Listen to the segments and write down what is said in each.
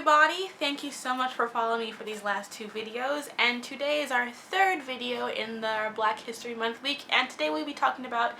everybody, thank you so much for following me for these last two videos, and today is our third video in the Black History Month week, and today we'll be talking about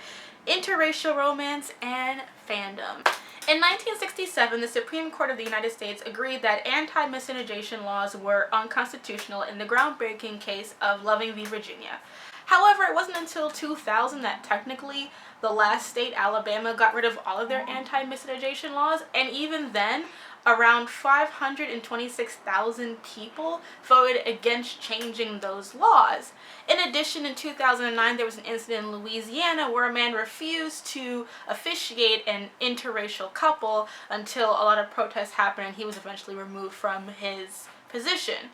interracial romance and fandom. In 1967, the Supreme Court of the United States agreed that anti-miscegenation laws were unconstitutional in the groundbreaking case of Loving v. Virginia. However, it wasn't until 2000 that technically the last state, Alabama, got rid of all of their anti-miscegenation laws, and even then, around 526,000 people voted against changing those laws. In addition, in 2009, there was an incident in Louisiana where a man refused to officiate an interracial couple until a lot of protests happened and he was eventually removed from his position.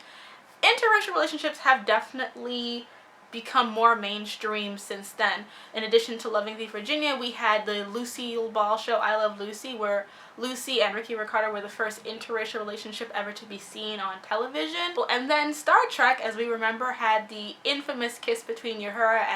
Interracial relationships have definitely become more mainstream since then. In addition to Loving v. Virginia, we had the Lucille Ball show I Love Lucy, where Lucy and Ricky Ricardo were the first interracial relationship ever to be seen on television. And then Star Trek, as we remember, had the infamous kiss between Uhura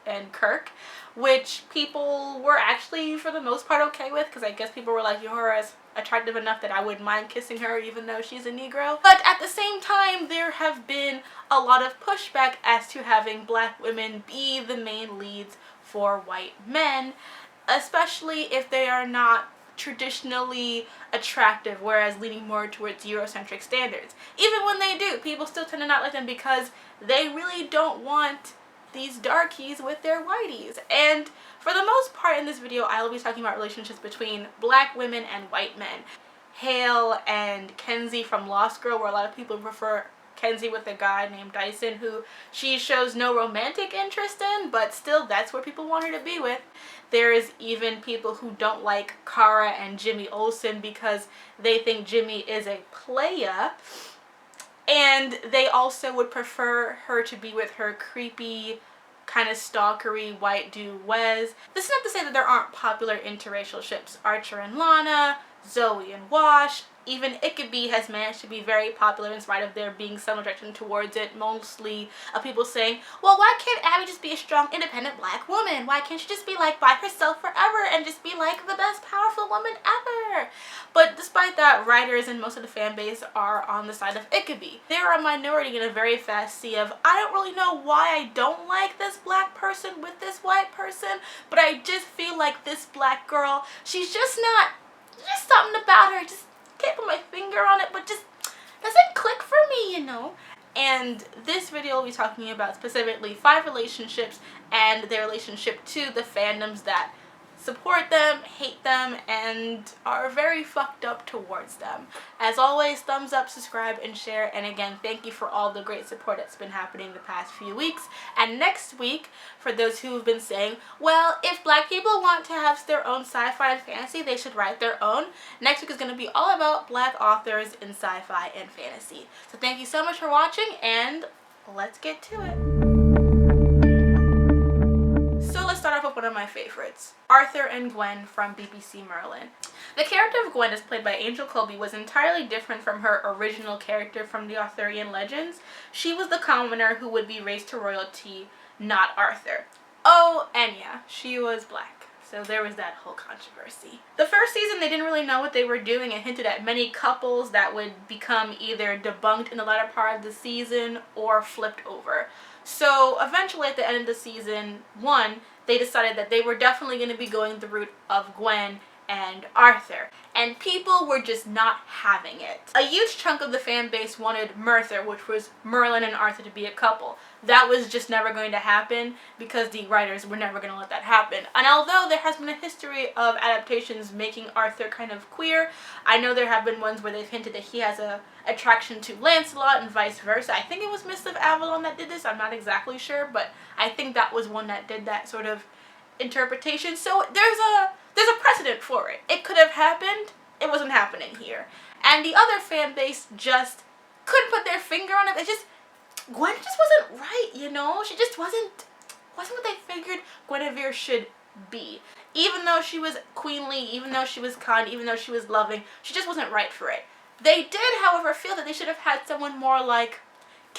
and Kirk, which people were actually for the most part okay with, because I guess people were like, Uhura is attractive enough that I wouldn't mind kissing her even though she's a Negro. But at the same time, there have been a lot of pushback as to having Black women be the main leads for white men, especially if they are not traditionally attractive, whereas leaning more towards Eurocentric standards. Even when they do, people still tend to not like them because they really don't want these darkies with their whiteys. And for the most part in this video, I will be talking about relationships between Black women and white men. Hale and Kenzie from Lost Girl, where a lot of people prefer Kenzie with a guy named Dyson, who she shows no romantic interest in, but still that's where people want her to be with. There is even people who don't like Kara and Jimmy Olsen because they think Jimmy is a playa. And they also would prefer her to be with her creepy, kind of stalkery white dude Wes. This is not to say that there aren't popular interracial ships. Archer and Lana, Zoe and Wash, even Ickaby has managed to be very popular in spite of there being some objection towards it, mostly of people saying, well, why can't Abby just be a strong, independent Black woman? Why can't she just be like by herself forever and just be like the best powerful woman ever? But despite that, writers and most of the fan base are on the side of Ickaby. They're a minority in a very fast sea of, I don't really know why I don't like this Black person with this white person, but I just feel like this Black girl, she's just something about her, just can't put my finger on it, but just doesn't click for me, you know. And this video will be talking about specifically 5 relationships and their relationship to the fandoms that support them, hate them, and are very fucked up towards them. As always, thumbs up, subscribe, and share. And again, thank you for all the great support that's been happening the past few weeks. And next week, for those who have been saying, well, if Black people want to have their own sci-fi and fantasy, they should write their own. Next week is going to be all about Black authors in sci-fi and fantasy. So thank you so much for watching, and let's get to it. Let's start off with one of my favorites, Arthur and Gwen from BBC Merlin. The character of Gwen, as played by Angel Colby, was entirely different from her original character from the Arthurian legends. She was the commoner who would be raised to royalty, not Arthur. Oh, and yeah, she was Black. So there was that whole controversy. The first season, they didn't really know what they were doing and hinted at many couples that would become either debunked in the latter part of the season or flipped over. So eventually at the end of the season 1, they decided that they were definitely going to be going the route of Gwen and Arthur. And people were just not having it. A huge chunk of the fan base wanted Merthyr, which was Merlin and Arthur, to be a couple. That was just never going to happen because the writers were never going to let that happen. And although there has been a history of adaptations making Arthur kind of queer, I know there have been ones where they've hinted that he has a attraction to Lancelot and vice versa. I think it was Mists of Avalon that did this, I'm not exactly sure, but I think that was one that did that sort of interpretation. So there's a precedent for it. It could have happened, it wasn't happening here. And the other fan base just couldn't put their finger on it. Gwen just wasn't right, you know? She just wasn't what they figured Guinevere should be. Even though she was queenly, even though she was kind, even though she was loving, she just wasn't right for it. They did, however, feel that they should have had someone more like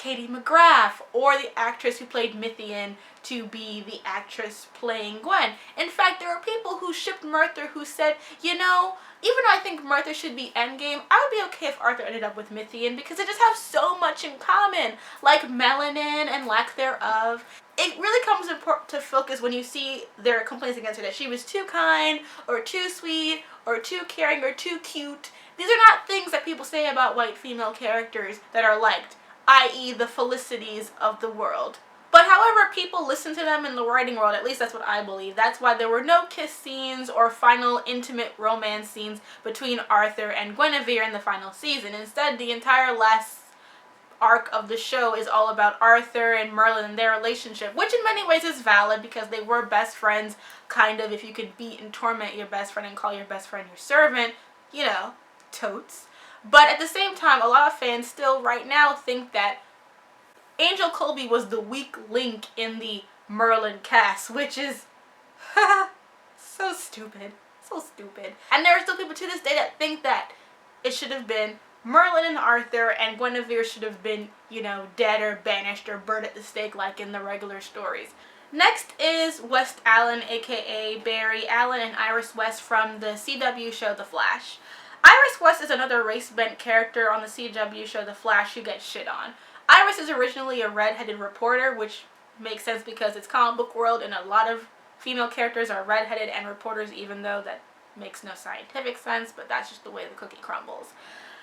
Katie McGrath or the actress who played Mythian to be the actress playing Gwen. In fact, there were people who shipped Merthyr who said, you know, even though I think Merthyr should be Endgame, I would be okay if Arthur ended up with Mythian because they just have so much in common, like melanin and lack thereof. It really comes to focus when you see their complaints against her that she was too kind or too sweet or too caring or too cute. These are not things that people say about white female characters that are liked, i.e. the Felicities of the world. But however people listen to them in the writing world, at least that's what I believe. That's why there were no kiss scenes or final intimate romance scenes between Arthur and Guinevere in the final season. Instead, the entire last arc of the show is all about Arthur and Merlin and their relationship, which in many ways is valid because they were best friends, kind of. If you could beat and torment your best friend and call your best friend your servant, you know, totes. But at the same time, a lot of fans still right now think that Angel Colby was the weak link in the Merlin cast, which is so stupid. So stupid. And there are still people to this day that think that it should have been Merlin and Arthur and Guinevere should have been, you know, dead or banished or burned at the stake like in the regular stories. Next is West Allen, aka Barry Allen and Iris West from the CW show The Flash. Iris West is another race-bent character on the CW show The Flash who gets shit on. Iris is originally a red-headed reporter, which makes sense because it's comic book world and a lot of female characters are red-headed and reporters, even though that makes no scientific sense, but that's just the way the cookie crumbles.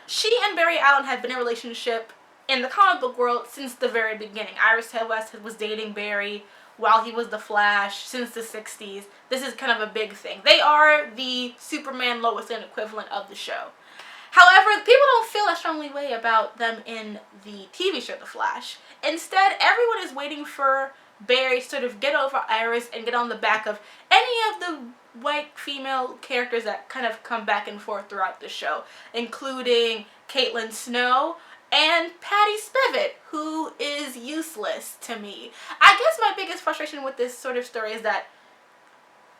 She and Barry Allen have been in a relationship in the comic book world since the very beginning. Iris West was dating Barry while he was the Flash since the 60s. This is kind of a big thing. They are the Superman Lois Lane equivalent of the show. However, people don't feel a strongly way about them in the TV show The Flash. Instead, everyone is waiting for Barry to sort of get over Iris and get on the back of any of the white female characters that kind of come back and forth throughout the show, including Caitlin Snow and Patty Spivot, who is useless to me. I guess my biggest frustration with this sort of story is that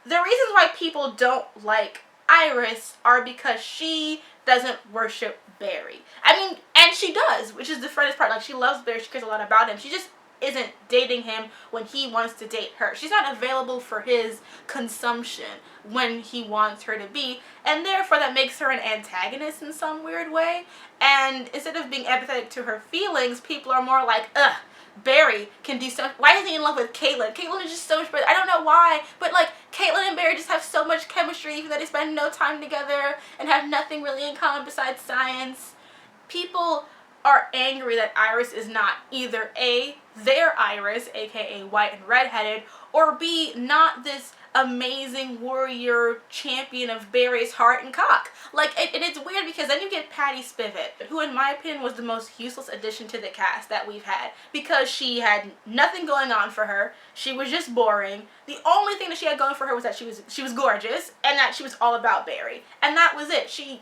the reasons why people don't like Iris are because she doesn't worship Barry. I mean, and she does, which is the funniest part. Like, she loves Barry, she cares a lot about him. She just isn't dating him when he wants to date her. She's not available for his consumption when he wants her to be, and therefore that makes her an antagonist in some weird way. And instead of being empathetic to her feelings, people are more like, ugh, Barry can do so much. Why is he in love with Caitlin? Caitlin is just so much better. I don't know why, but like, Caitlin and Barry just have so much chemistry, even though they spend no time together and have nothing really in common besides science. People are angry that Iris is not either A, their Iris, aka white and redheaded, or B, not this amazing warrior champion of Barry's heart and cock. Like, and it's weird because then you get Patty Spivot, who in my opinion was the most useless addition to the cast that we've had, because she had nothing going on for her. She was just boring. The only thing that she had going for her was that she was gorgeous and that she was all about Barry, and that was it. She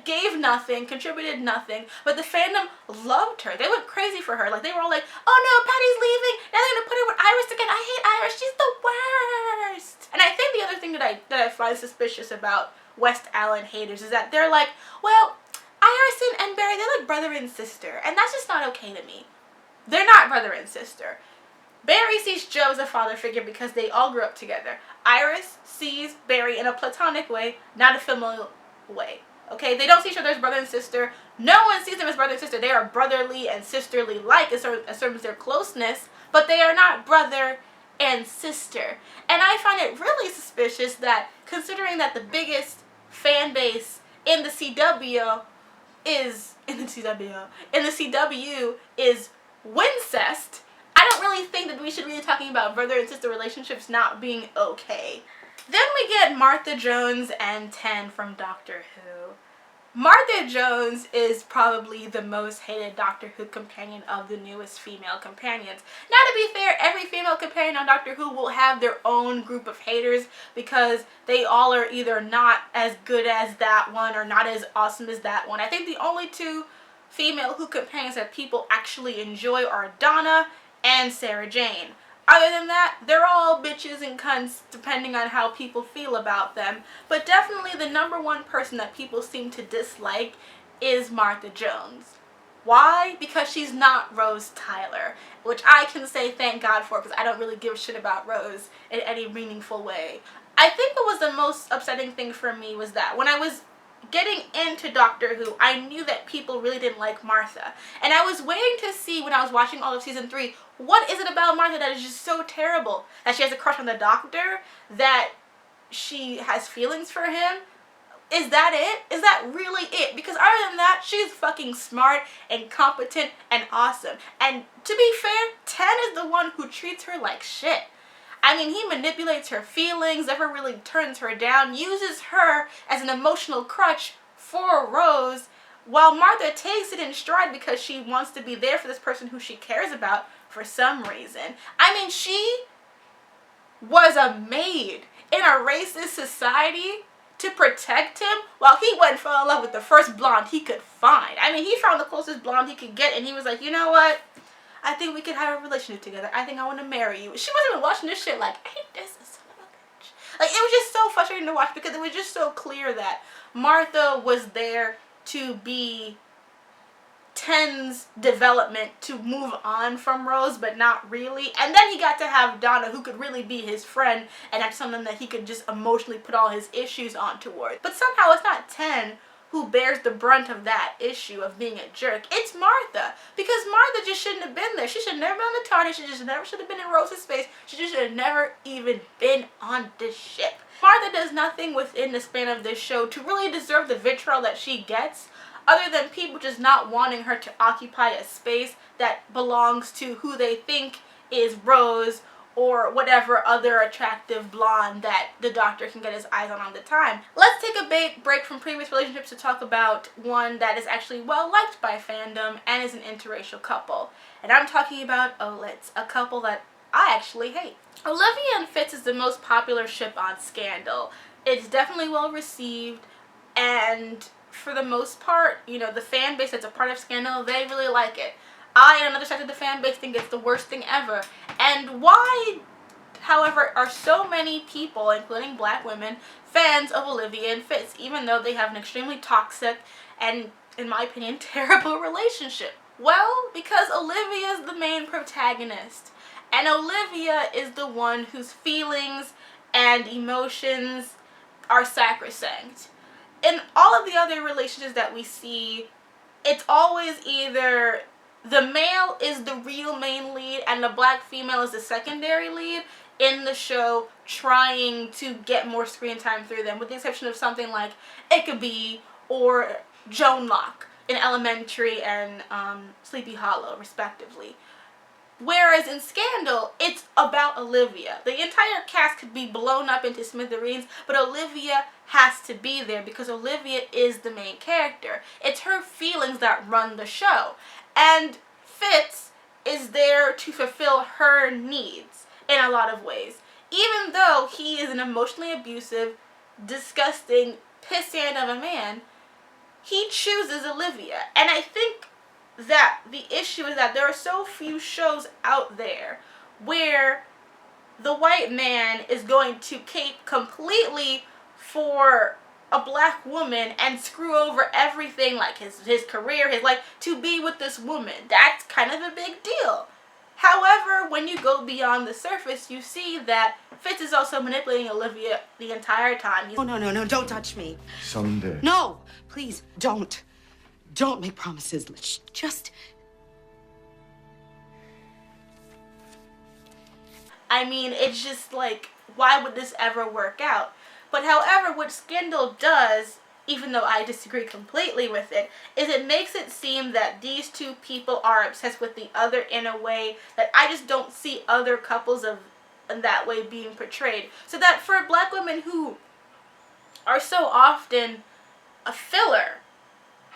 gave nothing, contributed nothing, but the fandom loved her. They went crazy for her. Like, they were all like, oh no, Patty's leaving, now they're gonna put her with Iris again. I hate Iris, she's the worst. And I think the other thing that I find suspicious about West Allen haters is that they're like, well, Iris and Barry, they're like brother and sister, and that's just not okay to me. They're not brother and sister. Barry sees Joe as a father figure because they all grew up together. Iris sees Barry in a platonic way, not a familial way. Okay, they don't see each other as brother and sister. No one sees them as brother and sister. They are brotherly and sisterly like as far as their closeness, but they are not brother and sister. And I find it really suspicious that, considering that the biggest fan base in the CW is Wincest, I don't really think that we should be talking about brother and sister relationships not being okay. Then we get Martha Jones and Ten from Doctor Who. Martha Jones is probably the most hated Doctor Who companion of the newest female companions. Now, to be fair, every female companion on Doctor Who will have their own group of haters because they all are either not as good as that one or not as awesome as that one. I think the only two female Who companions that people actually enjoy are Donna and Sarah Jane. Other than that, they're all bitches and cunts depending on how people feel about them. But definitely the number one person that people seem to dislike is Martha Jones. Why? Because she's not Rose Tyler, which I can say thank God for, because I don't really give a shit about Rose in any meaningful way. I think what was the most upsetting thing for me was that when I was getting into Doctor Who, I knew that people really didn't like Martha. And I was waiting to see, when I was watching all of season 3, what is it about Martha that is just so terrible? That she has a crush on the Doctor? That she has feelings for him? Is that it? Is that really it? Because other than that, she's fucking smart and competent and awesome. And to be fair, Ten is the one who treats her like shit. I mean, he manipulates her feelings, never really turns her down, uses her as an emotional crutch for Rose, while Martha takes it in stride because she wants to be there for this person who she cares about for some reason. I mean, she was a maid in a racist society to protect him while he went and fell in love with the first blonde he could find. I mean, he found the closest blonde he could get, and he was like, you know what? I think we could have a relationship together. I think I want to marry you. She wasn't even watching this shit like, ain't this a son of a bitch? Like, it was just so frustrating to watch because it was just so clear that Martha was there to be Ten's development to move on from Rose, but not really. And then he got to have Donna, who could really be his friend, and that's something that he could just emotionally put all his issues on towards. But somehow it's not Ten who bears the brunt of that issue of being a jerk. It's Martha. Because Martha just shouldn't have been there. She should have never been on the TARDIS. She just never should have been in Rose's space. She just should have never even been on this ship. Martha does nothing within the span of this show to really deserve the vitriol that she gets, other than people just not wanting her to occupy a space that belongs to who they think is Rose or whatever other attractive blonde that the Doctor can get his eyes on the time. Let's take a break from previous relationships to talk about one that is actually well liked by fandom and is an interracial couple. And I'm talking about Olitz, a couple that I actually hate. Olivia and Fitz is the most popular ship on Scandal. It's definitely well received, and for the most part, you know, the fan base that's a part of Scandal, they really like it. I and another side of the fan base think it's the worst thing ever. And why, however, are so many people, including black women, fans of Olivia and Fitz, even though they have an extremely toxic and, in my opinion, terrible relationship? Well, because Olivia is the main protagonist. And Olivia is the one whose feelings and emotions are sacrosanct. In all of the other relationships that we see, it's always either the male is the real main lead and the black female is the secondary lead in the show, trying to get more screen time through them, with the exception of something like Ickaby or Joan Locke in Elementary and Sleepy Hollow, respectively. Whereas in Scandal, it's about Olivia. The entire cast could be blown up into smithereens, but Olivia has to be there because Olivia is the main character. It's her feelings that run the show. And Fitz is there to fulfill her needs in a lot of ways. Even though he is an emotionally abusive, disgusting pissant of a man, he chooses Olivia. And I think that the issue is that there are so few shows out there where the white man is going to cape completely for a black woman and screw over everything, like his career, his life, to be with this woman. That's kind of a big deal. However, when you go beyond the surface, you see that Fitz is also manipulating Olivia the entire time. Oh, no, don't touch me. Someday. No, please, don't. Don't make promises. Let's just... I mean, it's just like, why would this ever work out? But however, what Scandal does, even though I disagree completely with it, is it makes it seem that these two people are obsessed with the other in a way that I just don't see other couples of in that way being portrayed. So that for black women who are so often a filler,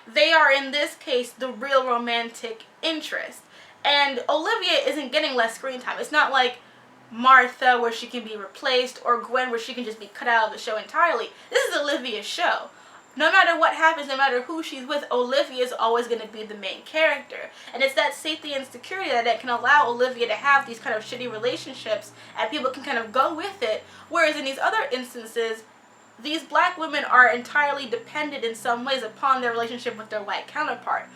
they are in this case the real romantic interest. And Olivia isn't getting less screen time. It's not like Martha where she can be replaced, or Gwen where she can just be cut out of the show entirely. This is Olivia's show. No matter what happens, no matter who she's with, Olivia is always going to be the main character. And it's that safety and security that can allow Olivia to have these kind of shitty relationships and people can kind of go with it. Whereas in these other instances, these black women are entirely dependent in some ways upon their relationship with their white counterpart.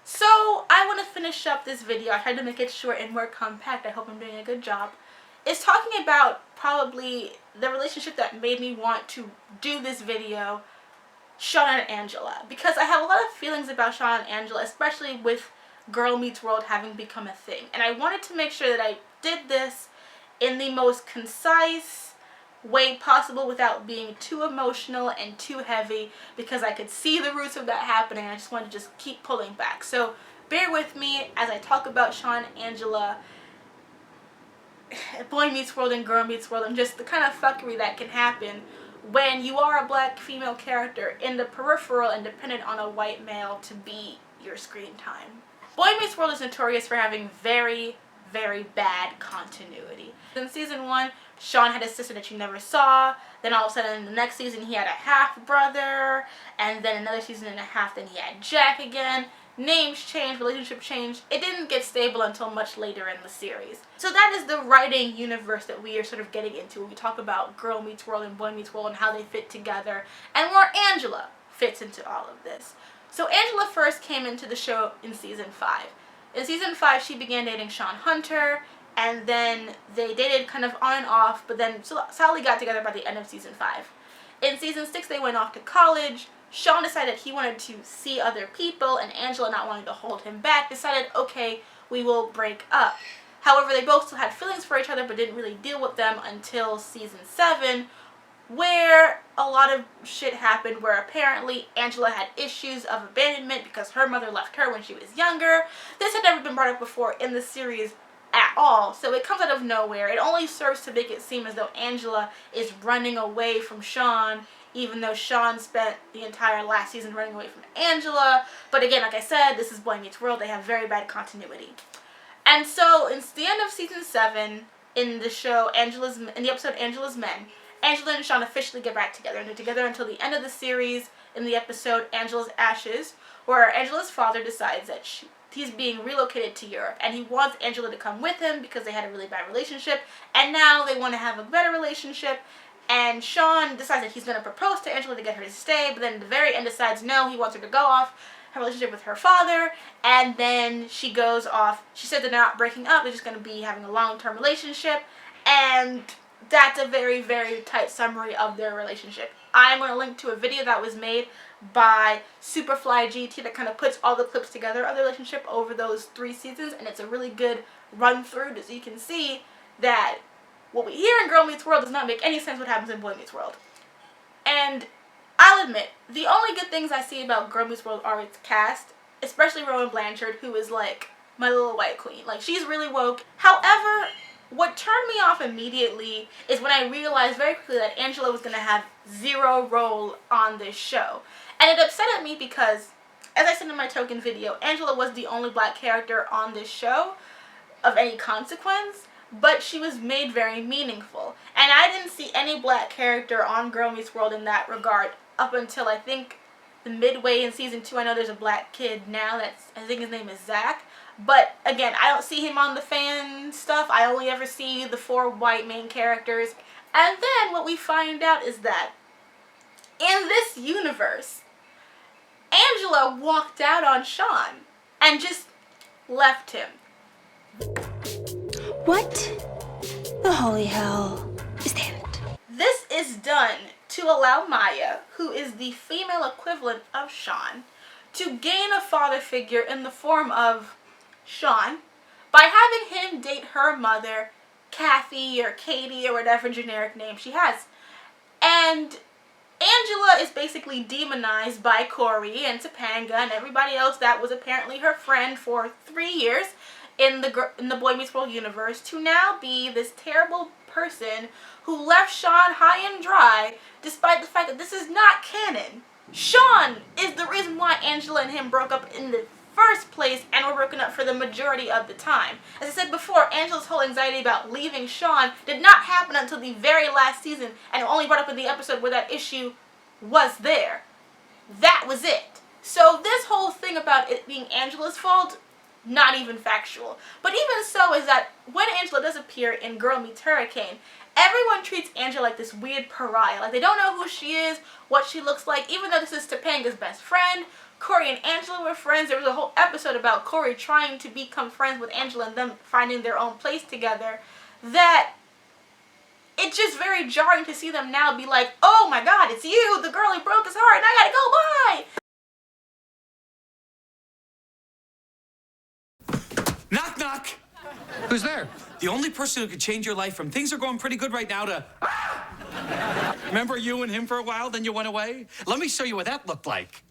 So I want to finish up this video. I tried to make it short and more compact. I hope I'm doing a good job. It's talking about probably the relationship that made me want to do this video, Shawn and Angela, because I have a lot of feelings about Shawn and Angela, especially with Girl Meets World having become a thing. And I wanted to make sure that I did this in the most concise way possible without being too emotional and too heavy, because I could see the roots of that happening. I just wanted to just keep pulling back. So bear with me as I talk about Shawn and Angela, Boy Meets World and Girl Meets World, and just the kind of fuckery that can happen when you are a black female character in the peripheral and dependent on a white male to be your screen time. Boy Meets World is notorious for having very, very bad continuity. In season 1, Shawn had a sister that you never saw, then all of a sudden in the next season he had a half-brother, and then another season and a half then he had Jack again. Names changed, relationship changed. It didn't get stable until much later in the series. So that is the writing universe that we are sort of getting into when we talk about Girl Meets World and Boy Meets World and how they fit together, and where Angela fits into all of this. So Angela first came into the show in season 5. In season 5, she began dating Shawn Hunter, and then they dated kind of on and off, but then solidly got together by the end of season 5. In season 6, they went off to college. Shawn decided he wanted to see other people, and Angela, not wanting to hold him back, decided, okay, we will break up. However, they both still had feelings for each other, but didn't really deal with them until season 7, where a lot of shit happened, where apparently Angela had issues of abandonment because her mother left her when she was younger. This had never been brought up before in the series at all, so it comes out of nowhere. It only serves to make it seem as though Angela is running away from Shawn, even though Shawn spent the entire last season running away from Angela. But again, like I said, this is Boy Meets World. They have very bad continuity. And so, in the end of season 7, in the show, in the episode Angela's Men, Angela and Shawn officially get back together, and they're together until the end of the series in the episode Angela's Ashes, where Angela's father decides that he's being relocated to Europe, and he wants Angela to come with him because they had a really bad relationship, and now they want to have a better relationship. And Shawn decides that he's going to propose to Angela to get her to stay, but then at the very end decides no, he wants her to go off her relationship with her father, and then she goes off. She said they're not breaking up, they're just going to be having a long-term relationship, and that's a very, very tight summary of their relationship. I'm going to link to a video that was made by Superfly GT that kind of puts all the clips together of the relationship over those 3 seasons, and it's a really good run-through, so you can see that what we hear in Girl Meets World does not make any sense what happens in Boy Meets World. And I'll admit, the only good things I see about Girl Meets World are its cast, especially Rowan Blanchard, who is like my little white queen. Like, she's really woke. However, what turned me off immediately is when I realized very quickly that Angela was going to have 0 role on this show. And it upset me because, as I said in my token video, Angela was the only black character on this show of any consequence, but she was made very meaningful. And I didn't see any black character on Girl Meets World in that regard up until I think the midway in season 2. I know there's a black kid now I think his name is Zach. But again, I don't see him on the fan stuff. I only ever see the 4 white main characters. And then what we find out is that in this universe, Angela walked out on Shawn and just left him. What the holy hell is that? This is done to allow Maya, who is the female equivalent of Shawn, to gain a father figure in the form of Shawn by having him date her mother, Kathy or Katie or whatever generic name she has. And Angela is basically demonized by Corey and Topanga and everybody else that was apparently her friend for 3 years in the Boy Meets World universe, to now be this terrible person who left Shawn high and dry, despite the fact that this is not canon. Shawn is the reason why Angela and him broke up in the first place and were broken up for the majority of the time. As I said before, Angela's whole anxiety about leaving Shawn did not happen until the very last season, and only brought up in the episode where that issue was there. That was it. So this whole thing about it being Angela's fault, not even factual. But even so is that when Angela does appear in Girl Meets Hurricane, everyone treats Angela like this weird pariah. Like, they don't know who she is, what she looks like, even though this is Topanga's best friend. Corey and Angela were friends. There was a whole episode about Corey trying to become friends with Angela and them finding their own place together. That it's just very jarring to see them now be like, oh my god, it's you, the girl who broke his heart, and I gotta go, bye! Knock, knock! Who's there? The only person who could change your life from things are going pretty good right now to... Remember you and him for a while, then you went away? Let me show you what that looked like.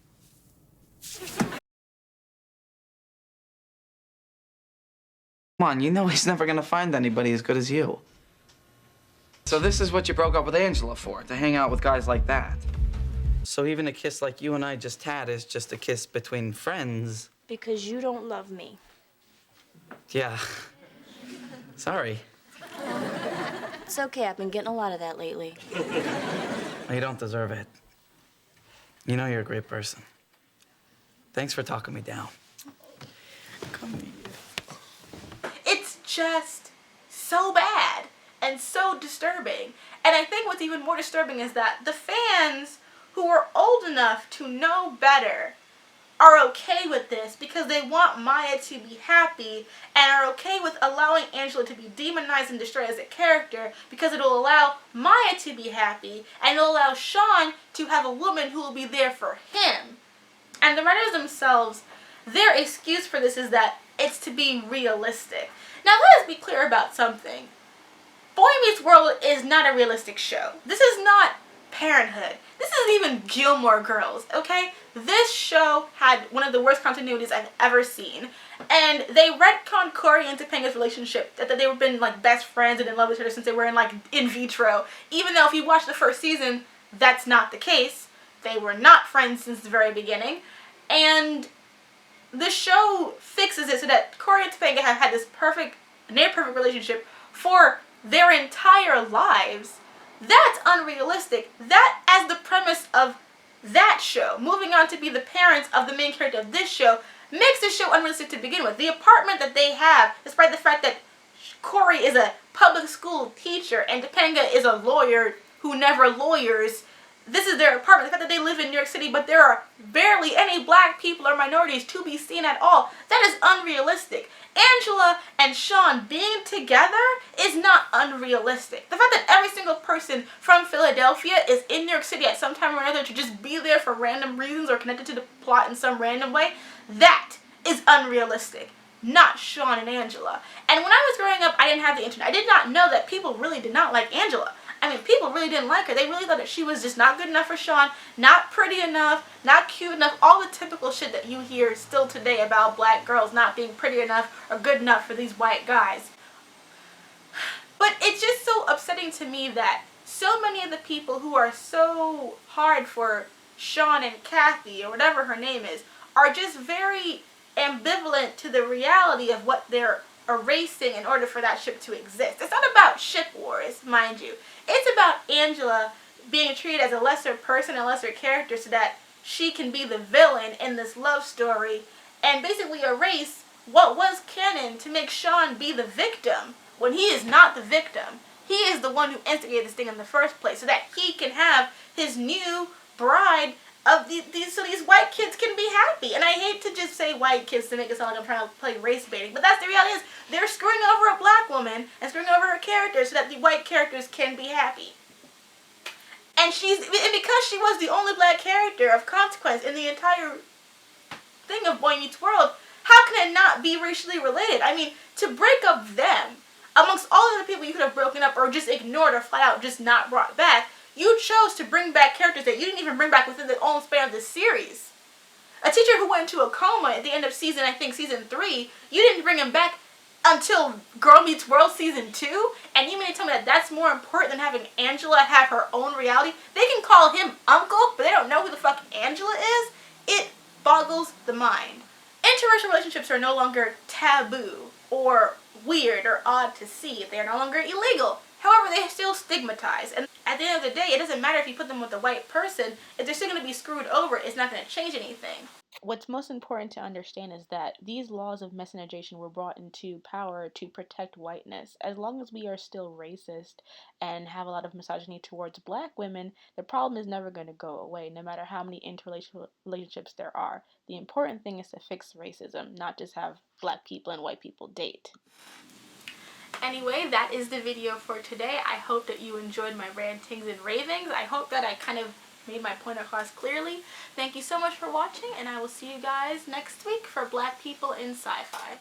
Come on, you know he's never gonna find anybody as good as you. So this is what you broke up with Angela for, to hang out with guys like that. So even a kiss like you and I just had is just a kiss between friends. Because you don't love me. Yeah. Sorry. It's okay, I've been getting a lot of that lately. You don't deserve it. You know you're a great person. Thanks for talking me down. Come here. It's just so bad and so disturbing. And I think what's even more disturbing is that the fans who are old enough to know better are okay with this because they want Maya to be happy and are okay with allowing Angela to be demonized and destroyed as a character because it'll allow Maya to be happy and it'll allow Shawn to have a woman who will be there for him. And the writers themselves, their excuse for this is that it's to be realistic. Now let us be clear about something. Boy Meets World is not a realistic show. This is not Parenthood. This isn't even Gilmore Girls, okay? This show had one of the worst continuities I've ever seen. And they retconned Corey and Topanga's relationship, that they've been like best friends and in love with each other since they were in like in vitro. Even though if you watch the first season, that's not the case. They were not friends since the very beginning. And the show fixes it so that Corey and Topanga have had this near-perfect relationship for their entire lives. That's unrealistic. That, as the premise of that show, moving on to be the parents of the main character of this show, makes the show unrealistic to begin with. The apartment that they have, despite the fact that Corey is a public school teacher and Topanga is a lawyer who never lawyers, this is their apartment. The fact that they live in New York City, but there are barely any black people or minorities to be seen at all, that is unrealistic. Angela and Shawn being together is not unrealistic. The fact that every single person from Philadelphia is in New York City at some time or another to just be there for random reasons or connected to the plot in some random way, that is unrealistic. Not Shawn and Angela. And when I was growing up, I didn't have the internet. I did not know that people really did not like Angela. I mean, people really didn't like her. They really thought that she was just not good enough for Shawn, not pretty enough, not cute enough, all the typical shit that you hear still today about black girls not being pretty enough or good enough for these white guys. But it's just so upsetting to me that so many of the people who are so hard for Shawn and Kathy, or whatever her name is, are just very ambivalent to the reality of what they're erasing in order for that ship to exist. It's not about ship wars, mind you. It's about Angela being treated as a lesser person, a lesser character, so that she can be the villain in this love story and basically erase what was canon to make Shawn be the victim when he is not the victim. He is the one who instigated this thing in the first place so that he can have his new bride of so these white kids can be happy. And I hate to just say white kids to make it sound like I'm trying to play race baiting, but that's the reality is they're screwing over a black woman and screwing over her character so that the white characters can be happy. And because she was the only black character of consequence in the entire thing of Boy Meets World, how can it not be racially related? I mean, to break up them, amongst all of the people you could have broken up or just ignored or flat out just not brought back, you chose to bring back characters that you didn't even bring back within the own span of the series. A teacher who went into a coma at the end of season 3, you didn't bring him back until Girl Meets World season 2, and you mean to tell me that that's more important than having Angela have her own reality? They can call him Uncle, but they don't know who the fuck Angela is? It boggles the mind. Interracial relationships are no longer taboo or weird or odd to see. They are no longer illegal. However, they still stigmatize. And at the end of the day, it doesn't matter if you put them with a white person. If they're still going to be screwed over, it's not going to change anything. what's most important to understand is that these laws of miscegenation were brought into power to protect whiteness. As long as we are still racist and have a lot of misogyny towards black women, the problem is never going to go away, no matter how many interracial relationships there are. The important thing is to fix racism, not just have black people and white people date. Anyway, that is the video for today. I hope that you enjoyed my rantings and ravings. I hope that I kind of made my point across clearly. Thank you so much for watching, and I will see you guys next week for Black People in Sci-Fi.